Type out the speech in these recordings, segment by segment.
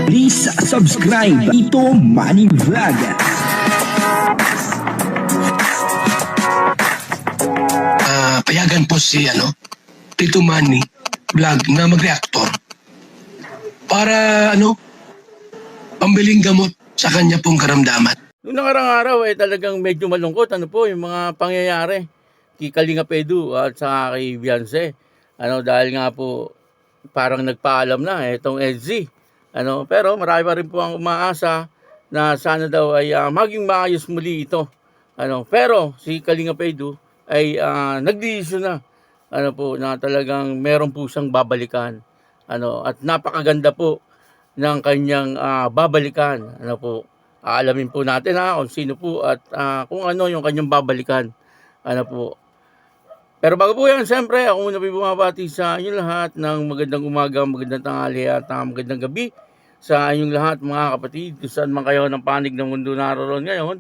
Please subscribe Ito Money Vlog. Payagan po si Tito Manny Vlog na mag-reactor para pambiling gamot sa kanya pong karamdaman. Noong nakarang araw talagang medyo malungkot yung mga pangyayari kay Kalinga Edu at sa kay Beyonce. Dahil nga po parang nagpaalam na itong EDSI. Pero marami pa rin po ang umaasa na sana daw ay maging maayos muli ito. Pero si Kalinga Edu ay nagdesisyon na na talagang meron po siyang babalikan. At napakaganda po ng kanyang babalikan. Aalamin po natin kung sino po at kung ano yung kanyang babalikan. Pero bago po yan, siyempre, ako muna po bumabati sa inyong lahat ng magandang umaga, magandang tanghali at magandang gabi sa inyong lahat mga kapatid. Kung saan man kayo ng panig ng mundo naroon ngayon,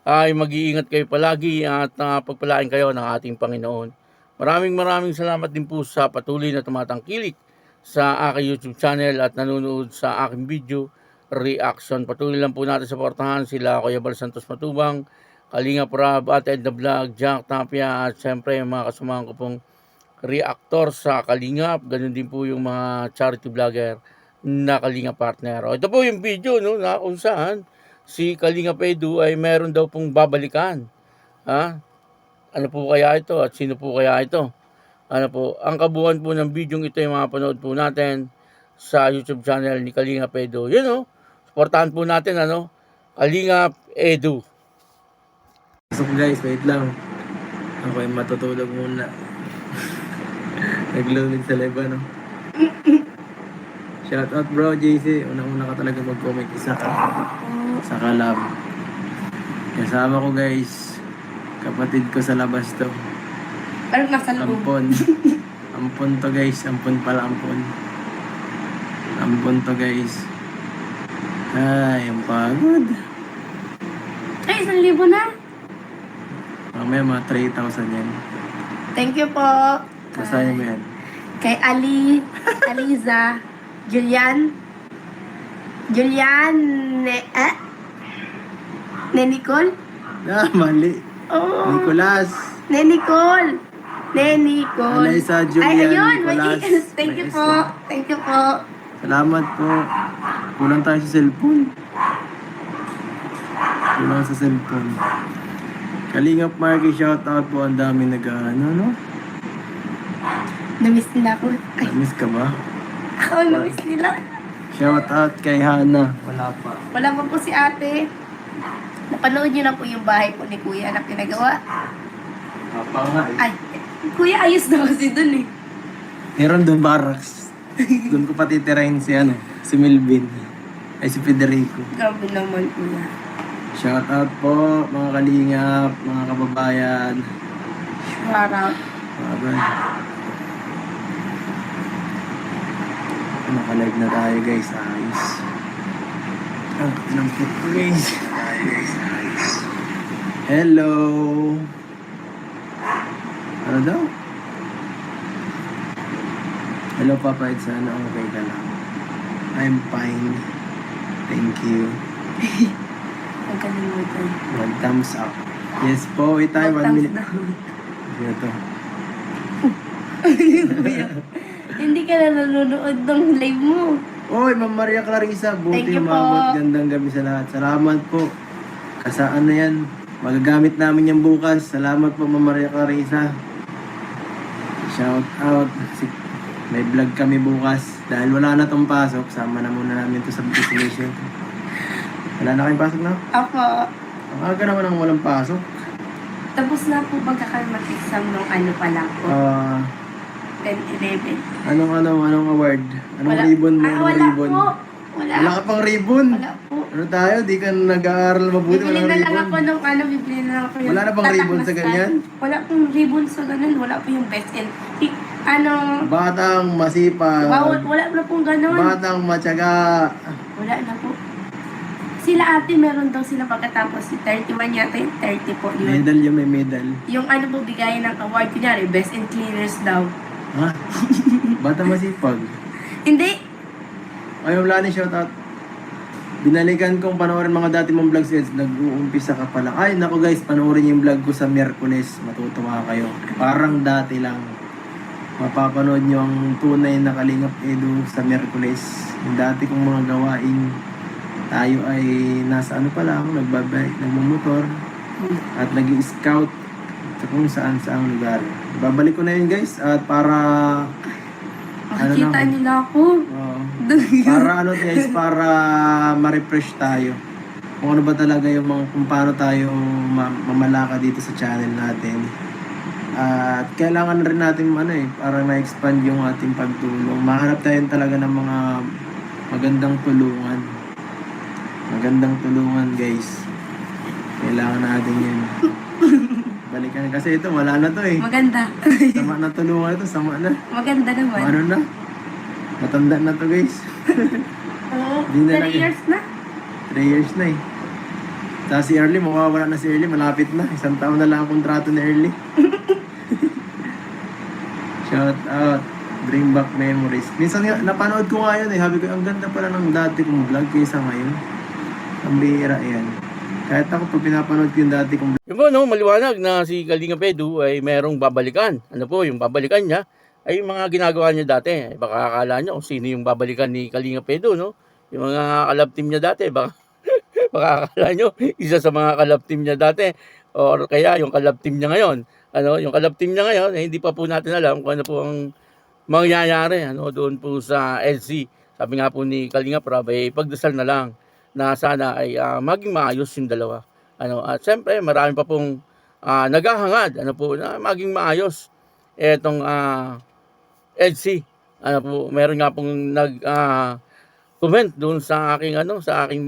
ay mag-iingat kayo palagi at pagpalain kayo ng ating Panginoon. Maraming salamat din po sa patuloy na tumatangkilik sa aking YouTube channel at nanonood sa aking video reaction. Patuloy lang po natin supportahan sila Kuya Bal Santos Matubang, Kalinga Prab, Ate Ed the Vlog, Jack Tapia at siyempre yung mga kasamahan ko pong reactor sa Kalingap. Ganun din po yung mga charity vlogger na Kalinga partner. Ito po yung video na kung saan si Kalinga Edu ay meron daw pong babalikan. Ano po kaya ito at sino po kaya ito? Ang kabuuan po ng video ito yung mga panood po natin sa YouTube channel ni Kalinga Edu. Supportahan po natin Kalinga Edu. So guys, wait lang. Ako ay matutulog muna. Nag-loading sa live Shout out bro, JC. Unang-una ka talaga mag-comment. Isa ka. Sa kalab. Kasama ko guys. Kapatid ko sa labas to. Parang nasa loob. Ampon. Ampon to guys. Ampon pala ampon. Ampon to guys. Ay, ang pagod. Ay, 1,000 na. Mamaya mga 3,000 yan. Thank you po. Basahin mo yan. Kay Aliza, Julian, Nicole? Mali. Oh. Nicolas. Nicole. Alaysa, Julian, Ay, ayun. Nicolas. Thank you May po. S. Thank you po. Salamat po. Kulang tayo sa cellphone. Kulang sa cellphone. Kalingap Marky, shoutout po. Ang dami no? Namiss nila ako. Ay, Namiss ka ba? ako namiss nila. Shoutout kay Hana. Wala pa. Wala pa po si ate. Napanood niyo na po yung bahay po ni Kuya na pinagawa. Papa nga eh. Ay, Kuya, ayos na kasi dun eh. Meron doon barracks. Doon ko patitirahin si Melvin. Ay si Federico. Grabe naman, Kuya. Shoutout po mga kalingap, mga kababayan. Shout out. Naka-live na tayo guys, ayos. Ang kinampit ko guys. Hello. Ano daw? Hello Papa, it's okay ka lang. I'm fine. Thank you. Huwag kalimutan. 1 thumbs up. Yes po, wait tayo 1 minute. Sige to. Hindi ka na nanonood ng live mo. Oy, Ma'am Maria Clarissa, Thank buti you po. umabot. Gandang gabi sa lahat. Salamat po. Kasaan na yan. Magagamit namin yan bukas. Salamat po, Ma'am Maria Clarissa. Shout out. May vlog kami bukas. Dahil wala na tong pasok, sama na muna namin to sa destination. Wala na kayong pasok na? Ako, Ang aga naman ang walang pasok. tapos na po pagkakamat-exam nung pa lang po. 10-11. Anong award? Anong ribbon mo? Anong wala ribbon? po. Wala. Wala ka pang ribbon? Wala po. Ano tayo? Di ka nag-aaral mabuti? Bibili Walang na lang ribbon? ako nung bibili na lang ako yung Wala na bang tatak ribbon na sa stand. ganyan? Wala pong ribbon sa ganun. Wala po yung best and Batang masipag. wala na pong ganun. Batang matyaga. Wala na po. Sila ate, meron daw sila pagkatapos. Si 31 yata yung 30 po yun. Medal yun, may medal. Yung po, bigayan ng award, kunyari, best and cleaners daw. Ha? Batang masipag. Hindi. Ay, wala ni shoutout. binalikan kong panoorin mga dati mong vlogs, Eds. Nag-uumpisa ka pala. Ay, naku guys, panoorin yung vlog ko sa Miyerkules. Matutuwa kayo. Parang dati lang. Mapapanood nyo ang tunay na Kalingap Edu sa Miyerkules. Yung dati kong mga gawain. Tayo ay nasa ano pa lang, nagbabike, nagmumotor. At nag-i-scout sa kung saan saang lugar. Babalik ko na yun guys. At para... Makikita na- nila ako. Oo. Para ano guys, para ma-refresh tayo. Kung ano ba talaga yung mga, kung paano tayo mamalaka dito sa channel natin. At kailangan rin natin para ma-expand yung ating pagtulong. Mahanap tayo talaga ng mga magandang tulungan. Magandang tulungan guys. Kailangan natin yun. Balikan kasi ito, wala na to eh. Maganda. Sama na tulungan ito, sama na. Maganda naman. Ano na? Matanda na to guys. Oo. Di na 3 lang- years na. 3 years na eh. Tapos si Early, mawawala na si Early, malapit na. 1 taon na lang ang kontrato ni Early. Shout out. Bring back memories. Minsan nga, napanood ko nga yun eh. Sabi ko, ang ganda pala ng dati kong vlog kaysa ngayon. Ang bihira yan. Kahit ako pag pinapanood ko yung dati kong vlog. Yun po, no, maliwanag na si Kalingap Edu ay merong babalikan. Ano po, yung babalikan niya ay yung mga ginagawa niya dati. Baka akala niyo kung sino yung babalikan ni Kalingap Edu, no? Yung mga kalab team niya dati, baka akala nyo, isa sa mga kalab team niya dati. Or kaya yung kalab team niya ngayon. Ano, yung kalab team niya ngayon, hindi pa po natin alam kung ano po ang mangyayari doon po sa LC. Sabi nga po ni Kalingap Rab, pagdasal na lang na sana ay maging maayos yung dalawa. At siyempre, marami pa pong naghahangad na maging maayos etong LC. Meron nga pong comment doon sa aking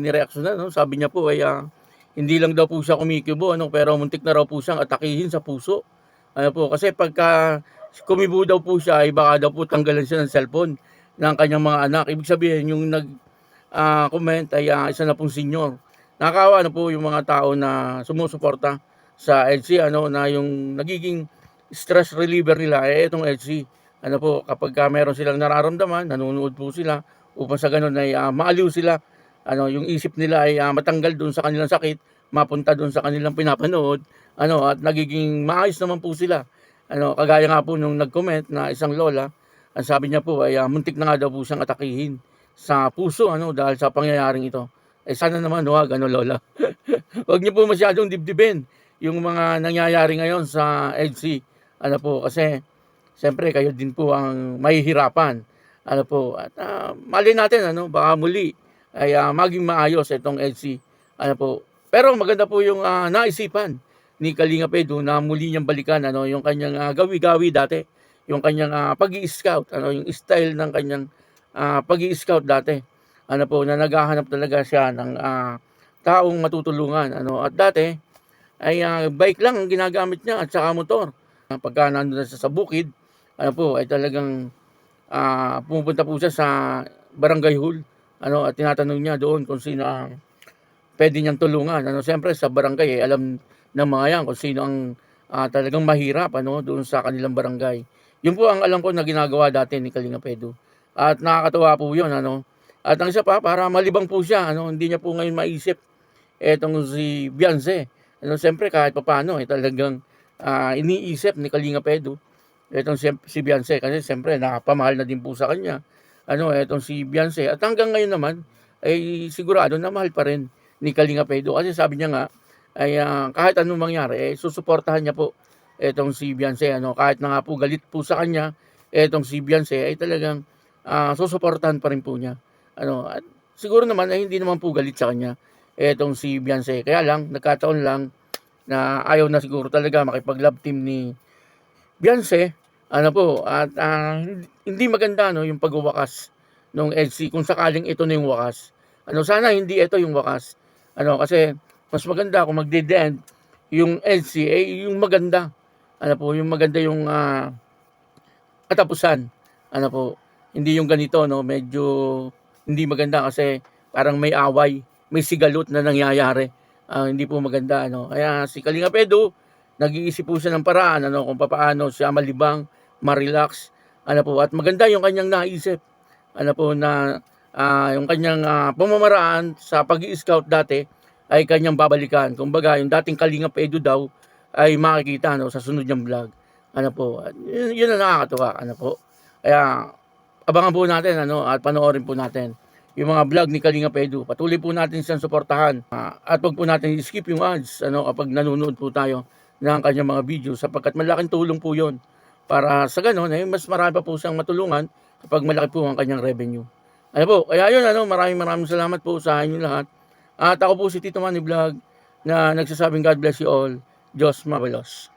nireaksyonan. Sabi niya po hindi lang daw po siya kumikibo, pero muntik na raw po siyang atakihin sa puso. Kasi pagka kumibo daw po siya, ay baka daw po tanggalan siya ng cellphone ng kanyang mga anak. Ibig sabihin, yung comment ay isa na pong senior. Nakakawa po yung mga tao na sumusuporta sa LC, na yung nagiging stress reliever nila, itong LC. Kapag meron silang nararamdaman, nanonood po sila, upang sa ganun ay maaliw sila. Yung isip nila ay matanggal doon sa kanilang sakit, mapunta doon sa kanilang pinapanood, at nagiging maayos naman po sila. Kagaya nga po nung nag-comment na isang lola, ang sabi niya po ay muntik na nga daw po siyang atakihin sa puso dahil sa pangyayaring ito. Sana naman huwag lola. Huwag niyo po masyadong dibdibin yung mga nangyayari ngayon sa EDC. Kasi siyempre kayo din po ang mahihirapan. At mali natin baka muli ay maging maayos itong EDC. Pero maganda po yung naisipan ni Kalingap Edu na muli niyang balikan yung kanyang gawi-gawi dati, yung kanyang pag-i-scout, yung style ng kanyang pag-i-scout dati. Na naghahanap talaga siya ng taong matutulungan. At dati ay bike lang ang ginagamit niya at saka motor. Pagka nandun na siya sa bukid, ay talagang pumupunta po siya sa barangay hall. At tinatanong niya doon kung sino ang pwede niyang tulungan. Siyempre sa barangay alam ng mga yan kung sino ang talagang mahirap doon sa kanilang barangay. Yun po ang alam ko na ginagawa dati ni Kalingap Edu. At nakakatawa po yun. At ang isa pa, para malibang po siya, hindi niya po ngayon maisip etong si Beyonce. Siyempre kahit paano talagang iniisip ni Kalingap Edu etong si Beyonce, kasi siyempre nakapamahal na din po sa kanya etong si Beyonce. At hanggang ngayon naman ay sigurado na mahal pa rin ni Kalingap Edu, kasi sabi niya nga ay kahit anong mangyari susuportahan niya po etong si Beyonce. Kahit na nga po galit po sa kanya etong si Beyonce, ay talagang susuportahan pa rin po niya. At siguro naman ay hindi naman po galit sa kanya etong si Beyonce. Kaya lang nagkataon lang na ayaw na siguro talaga makipag-love team ni Beyonce. At hindi maganda yung pagwawakas ng EDC kung sakaling ito na yung wakas. Sana hindi ito yung wakas. Kasi mas maganda kung magde-end yung EDC yung maganda. Yung maganda yung katapusan. Hindi yung ganito medyo hindi maganda, kasi parang may away, may sigalot na nangyayari. Hindi po maganda. Kaya si Kalingap Edu, nag-iisip po siya ng paraan kung paano siya malibang, ma-relax. At maganda yung kanyang naisip. Na yung kanyang pamamaraan sa pag-i-scout dati ay kanyang babalikan. Kumbaga, yung dating Kalingap Edu daw ay makikita sa sunod niyang vlog. Ano po, yun ang nakakatuwa. Ano po. Kaya abangan po natin at panoorin po natin yung mga vlog ni Kalingap Edu. Patuloy po natin siyang suportahan at wag po natin i-skip yung ads kapag nanonood po tayo ng kanyang mga video sapagkat malaking tulong po yon para sa ganon mas marami pa po siyang matulungan kapag malaki po ang kanyang revenue. Ano po, kaya yun maraming salamat po sa inyo lahat. At ako po si Tito Manny Vlog na nagsasabing God bless you all. Diyos mabalos.